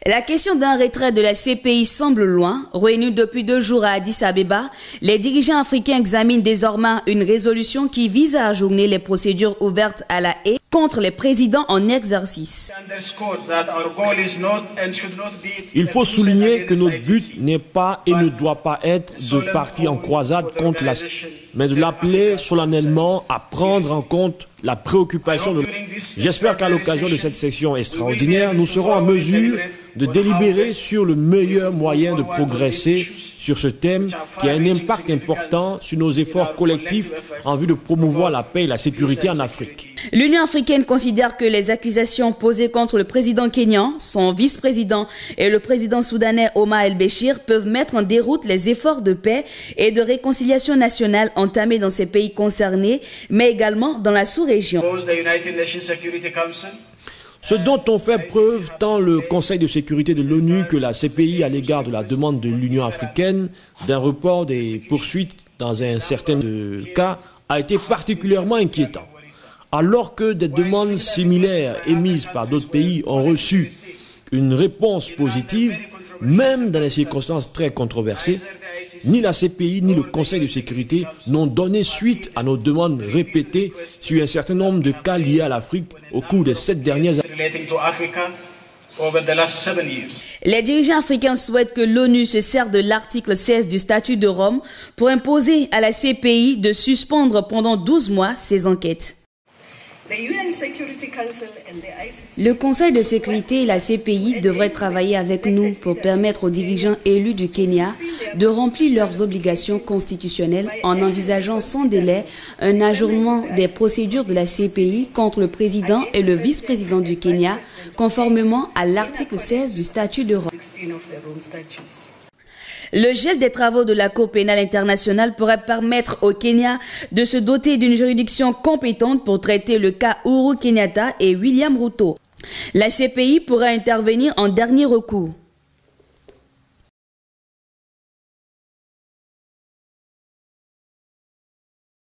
La question d'un retrait de la CPI semble loin. Réunis depuis 2 jours à Addis Abeba, les dirigeants africains examinent désormais une résolution qui vise à ajourner les procédures ouvertes à la haie contre les présidents en exercice. Il faut souligner que notre but n'est pas et ne doit pas être de partir en croisade contre la CPI, mais de l'appeler solennellement à prendre en compte la préoccupation de... J'espère qu'à l'occasion de cette session extraordinaire, nous serons en mesure de délibérer sur le meilleur moyen de progresser sur ce thème qui a un impact important sur nos efforts collectifs en vue de promouvoir la paix et la sécurité en Afrique. L'Union africaine considère que les accusations posées contre le président kényan, son vice-président et le président soudanais Omar el-Béchir peuvent mettre en déroute les efforts de paix et de réconciliation nationale entamés dans ces pays concernés, mais également dans la sous-région. Ce dont ont fait preuve tant le Conseil de sécurité de l'ONU que la CPI à l'égard de la demande de l'Union africaine d'un report des poursuites dans un certain cas a été particulièrement inquiétant. Alors que des demandes similaires émises par d'autres pays ont reçu une réponse positive, même dans des circonstances très controversées, ni la CPI ni le Conseil de sécurité n'ont donné suite à nos demandes répétées sur un certain nombre de cas liés à l'Afrique au cours des 7 dernières années. Les dirigeants africains souhaitent que l'ONU se serve de l'article 16 du statut de Rome pour imposer à la CPI de suspendre pendant 12 mois ses enquêtes. Le Conseil de sécurité et la CPI devraient travailler avec nous pour permettre aux dirigeants élus du Kenya de remplir leurs obligations constitutionnelles en envisageant sans délai un ajournement des procédures de la CPI contre le président et le vice-président du Kenya, conformément à l'article 16 du statut de Rome. Le gel des travaux de la Cour pénale internationale pourrait permettre au Kenya de se doter d'une juridiction compétente pour traiter le cas Uhuru Kenyatta et William Ruto. La CPI pourra intervenir en dernier recours.